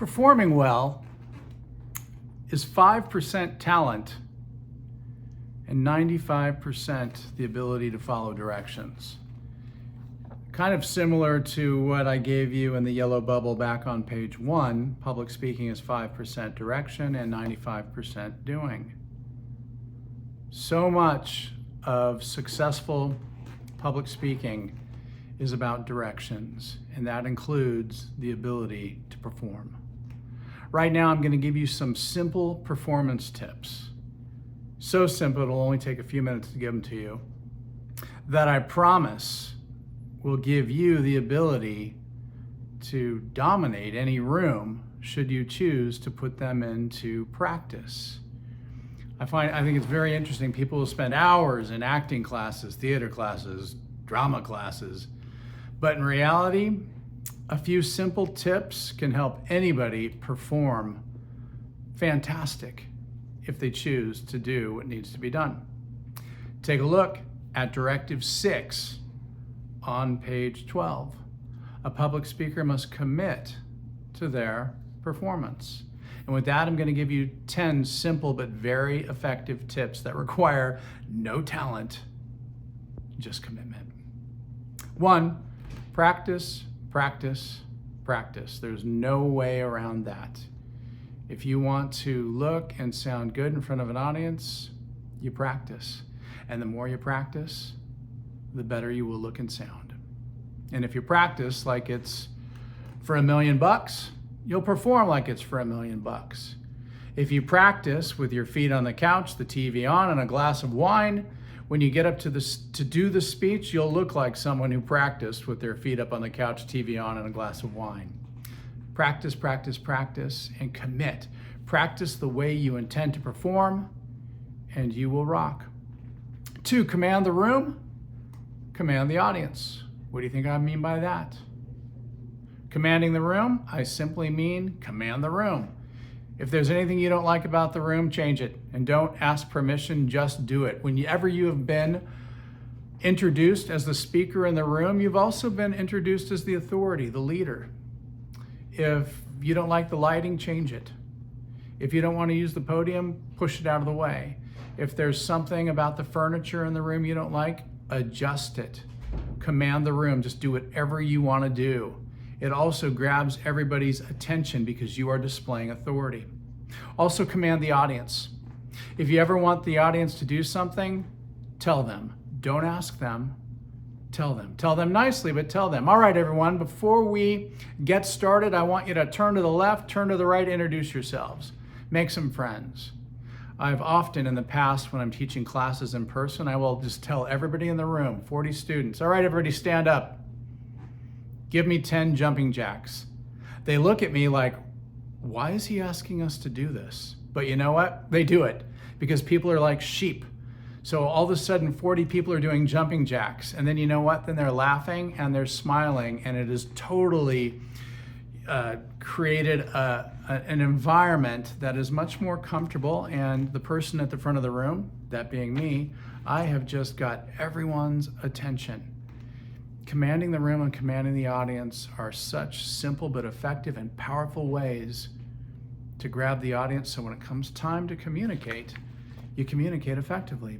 Performing well is 5% talent and 95% the ability to follow directions. Kind of similar to what I gave you in the yellow bubble back on page 1, public speaking is 5% direction and 95% doing. So much of successful public speaking is about directions, and that includes the ability to perform. Right now, I'm going to give you some simple performance tips. So simple, it'll only take a few minutes to give them to you, that I promise will give you the ability to dominate any room should you choose to put them into practice. I think it's very interesting. People will spend hours in acting classes, theater classes, drama classes, but in reality, a few simple tips can help anybody perform fantastic if they choose to do what needs to be done. Take a look at Directive 6 on page 12. A public speaker must commit to their performance. And with that, I'm going to give you 10 simple but very effective tips that require no talent, just commitment. 1, practice, practice, practice. There's no way around that. If you want to look and sound good in front of an audience, you practice. And the more you practice, the better you will look and sound. And if you practice like it's for $1 million, you'll perform like it's for $1 million. If you practice with your feet on the couch, the TV on, and a glass of wine, when you get up to do the speech, you'll look like someone who practiced with their feet up on the couch, TV on, and a glass of wine. Practice, practice, practice, and commit. Practice the way you intend to perform, and you will rock. 2, command the room, command the audience. What do you think I mean by that? Commanding the room, I simply mean command the room. If there's anything you don't like about the room, change it. And don't ask permission, just do it. Whenever you have been introduced as the speaker in the room, you've also been introduced as the authority, the leader. If you don't like the lighting, change it. If you don't want to use the podium, push it out of the way. If there's something about the furniture in the room you don't like, adjust it. Command the room, just do whatever you want to do. It also grabs everybody's attention because you are displaying authority. Also command the audience. If you ever want the audience to do something, tell them. Don't ask them, tell them. Tell them nicely, but tell them. All right, everyone, before we get started, I want you to turn to the left, turn to the right, introduce yourselves. Make some friends. I've often in the past, when I'm teaching classes in person, I will just tell everybody in the room, 40 students, all right, everybody stand up. Give me 10 jumping jacks. They look at me like, why is he asking us to do this? But you know what? They do it because people are like sheep. So all of a sudden 40 people are doing jumping jacks. And then you know what? Then they're laughing and they're smiling, and it has totally created an environment that is much more comfortable. And the person at the front of the room, that being me, I have just got everyone's attention. Commanding the room and commanding the audience are such simple but effective and powerful ways to grab the audience, so when it comes time to communicate, you communicate effectively.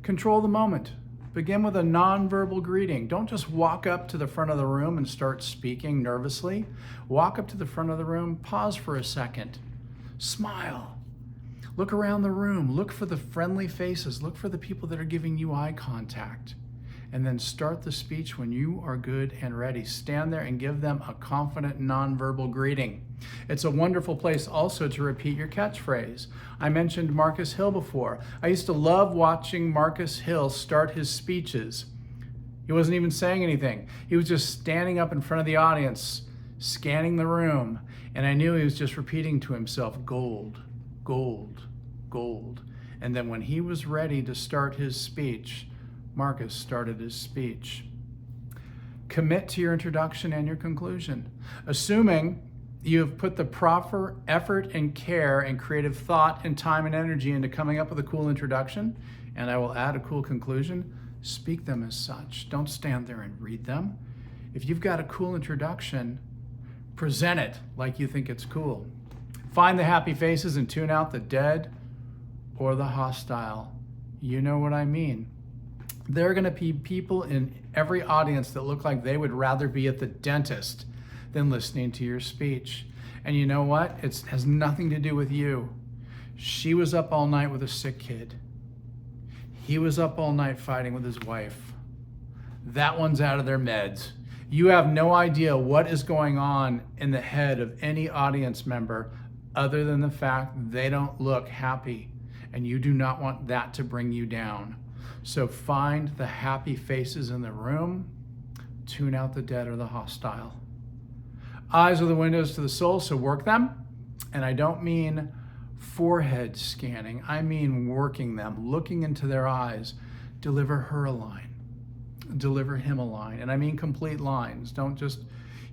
Control the moment. Begin with a nonverbal greeting. Don't just walk up to the front of the room and start speaking nervously. Walk up to the front of the room, pause for a second, smile. Look around the room, look for the friendly faces, look for the people that are giving you eye contact. And then start the speech when you are good and ready. Stand there and give them a confident nonverbal greeting. It's a wonderful place also to repeat your catchphrase. I mentioned Marcus Hill before. I used to love watching Marcus Hill start his speeches. He wasn't even saying anything. He was just standing up in front of the audience, scanning the room, and I knew he was just repeating to himself, gold, gold, gold. And then when he was ready to start his speech, Marcus started his speech. Commit to your introduction and your conclusion. Assuming you have put the proper effort and care and creative thought and time and energy into coming up with a cool introduction, and I will add a cool conclusion, speak them as such. Don't stand there and read them. If you've got a cool introduction, Present it like you think it's cool. Find the happy faces and tune out the dead or the hostile. You know what I mean. There are going to be people in every audience that look like they would rather be at the dentist than listening to your speech. And you know what? It has nothing to do with you. She was up all night with a sick kid. He was up all night fighting with his wife. That one's out of their meds. You have no idea what is going on in the head of any audience member other than the fact they don't look happy, and you do not want that to bring you down. So find the happy faces in the room, tune out the dead or the hostile. Eyes are the windows to the soul, so work them. And I don't mean forehead scanning, I mean working them, looking into their eyes. Deliver her a line, deliver him a line. And I mean complete lines. Don't just,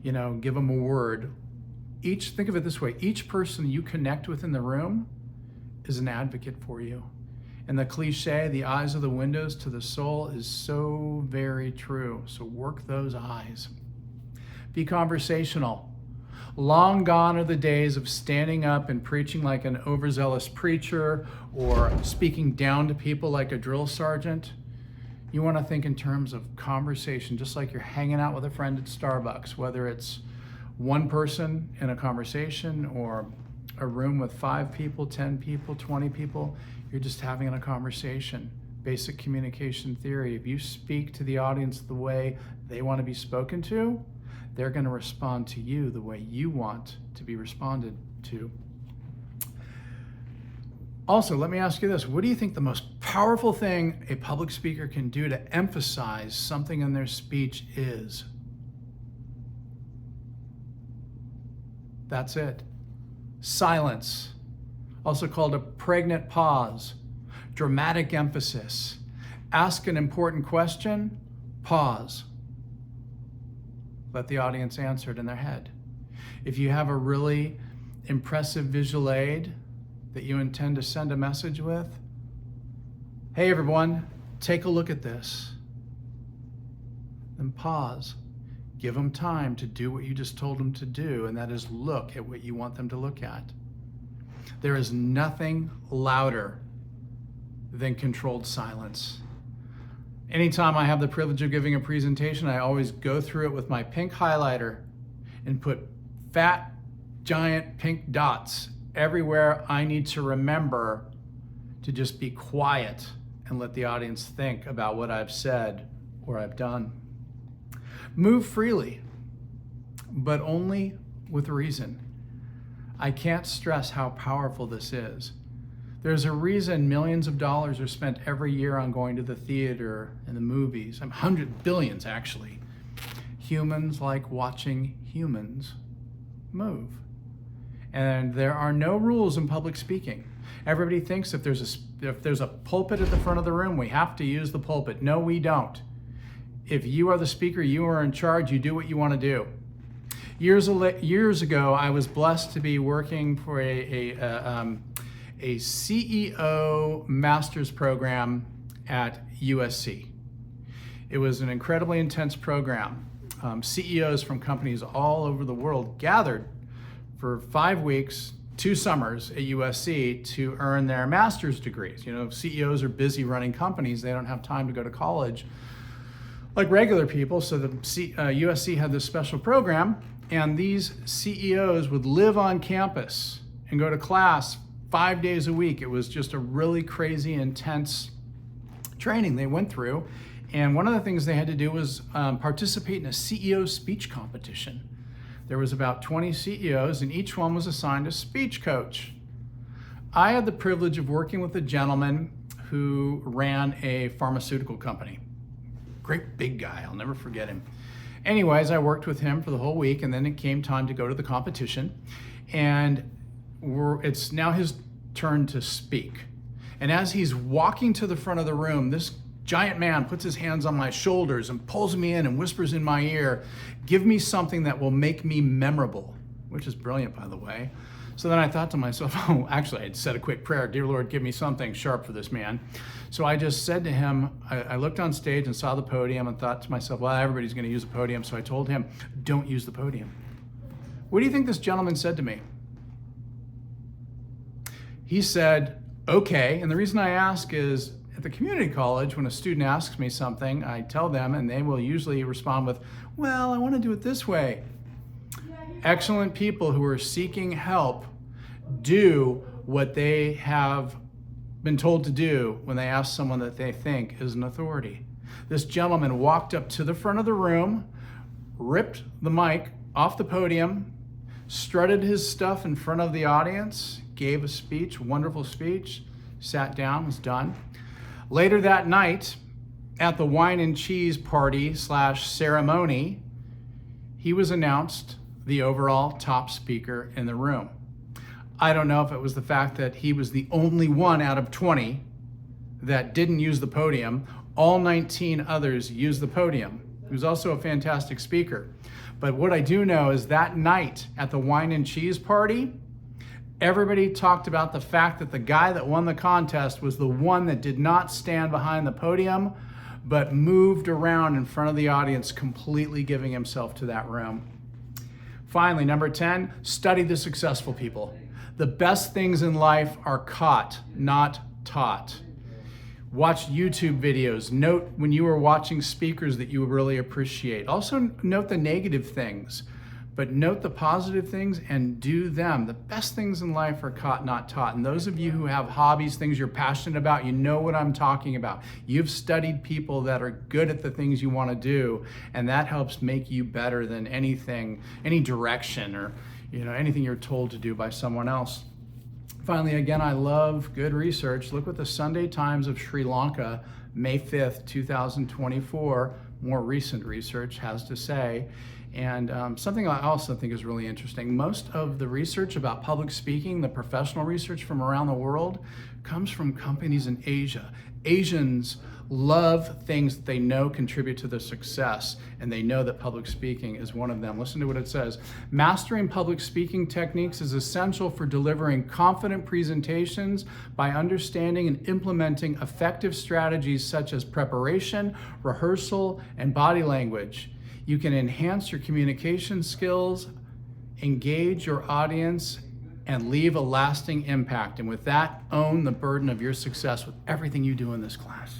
give them a word. Think of it this way, each person you connect with in the room is an advocate for you. And the cliche, the eyes are the windows to the soul, is so very true. So work those eyes. Be conversational. Long gone are the days of standing up and preaching like an overzealous preacher or speaking down to people like a drill sergeant. You want to think in terms of conversation, just like you're hanging out with a friend at Starbucks, whether it's one person in a conversation or a room with 5 people, 10 people, 20 people. You're just having a conversation. Basic communication theory. If you speak to the audience the way they want to be spoken to, they're going to respond to you the way you want to be responded to. Also, let me ask you this. What do you think the most powerful thing a public speaker can do to emphasize something in their speech is? That's it. Silence, also called a pregnant pause, dramatic emphasis. Ask an important question, pause. Let the audience answer it in their head. If you have a really impressive visual aid that you intend to send a message with, hey everyone, take a look at this. Then pause. Give them time to do what you just told them to do, and that is look at what you want them to look at. There is nothing louder than controlled silence. Anytime I have the privilege of giving a presentation, I always go through it with my pink highlighter and put fat, giant pink dots everywhere I need to remember to just be quiet and let the audience think about what I've said or I've done. Move freely, but only with reason. I can't stress how powerful this is. There's a reason millions of dollars are spent every year on going to the theater and the movies. Billions actually. Humans like watching humans move. And there are no rules in public speaking. Everybody thinks if there's a pulpit at the front of the room, we have to use the pulpit. No, we don't. If you are the speaker, you are in charge, you do what you want to do. Years ago, I was blessed to be working for a CEO master's program at USC. It was an incredibly intense program. CEOs from companies all over the world gathered for 5 weeks, 2 summers at USC to earn their master's degrees. CEOs are busy running companies. They don't have time to go to college like regular people, so the USC had this special program, and these CEOs would live on campus and go to class 5 days a week. It was just a really crazy, intense training they went through, and one of the things they had to do was participate in a CEO speech competition. There was about 20 CEOs, and each one was assigned a speech coach. I had the privilege of working with a gentleman who ran a pharmaceutical company. Great big guy, I'll never forget him. Anyways, I worked with him for the whole week, and then it came time to go to the competition. And it's now his turn to speak. And as he's walking to the front of the room, this giant man puts his hands on my shoulders and pulls me in and whispers in my ear, "Give me something that will make me memorable," which is brilliant, by the way. So then I thought to myself, actually, I'd said a quick prayer, "Dear Lord, give me something sharp for this man." So I just said to him, I looked on stage and saw the podium and thought to myself, well, everybody's going to use the podium. So I told him, don't use the podium. What do you think this gentleman said to me? He said, okay. And the reason I ask is, at the community college, when a student asks me something, I tell them, and they will usually respond with, well, I want to do it this way. Excellent people who are seeking help do what they have been told to do when they ask someone that they think is an authority. This gentleman walked up to the front of the room, ripped the mic off the podium, strutted his stuff in front of the audience, gave a speech, wonderful speech, sat down, was done. Later that night, at the wine and cheese party / ceremony, he was announced the overall top speaker in the room. I don't know if it was the fact that he was the only one out of 20 that didn't use the podium. All 19 others used the podium. He was also a fantastic speaker. But what I do know is that night at the wine and cheese party, everybody talked about the fact that the guy that won the contest was the one that did not stand behind the podium, but moved around in front of the audience, completely giving himself to that room. Finally, number 10, study the successful people. The best things in life are caught, not taught. Watch YouTube videos. Note when you are watching speakers that you really appreciate. Also note the negative things, but note the positive things and do them. The best things in life are caught, not taught. And those of you who have hobbies, things you're passionate about, you know what I'm talking about. You've studied people that are good at the things you want to do, and that helps make you better than anything, any direction or anything you're told to do by someone else. Finally, again, I love good research. Look what the Sunday Times of Sri Lanka, May 5th, 2024, more recent research has to say. And something I also think is really interesting, most of the research about public speaking, the professional research from around the world, comes from companies in Asia. Asians love things that they know contribute to their success, and they know that public speaking is one of them. Listen to what it says. Mastering public speaking techniques is essential for delivering confident presentations by understanding and implementing effective strategies such as preparation, rehearsal, and body language. You can enhance your communication skills, engage your audience, and leave a lasting impact. And with that, own the burden of your success with everything you do in this class.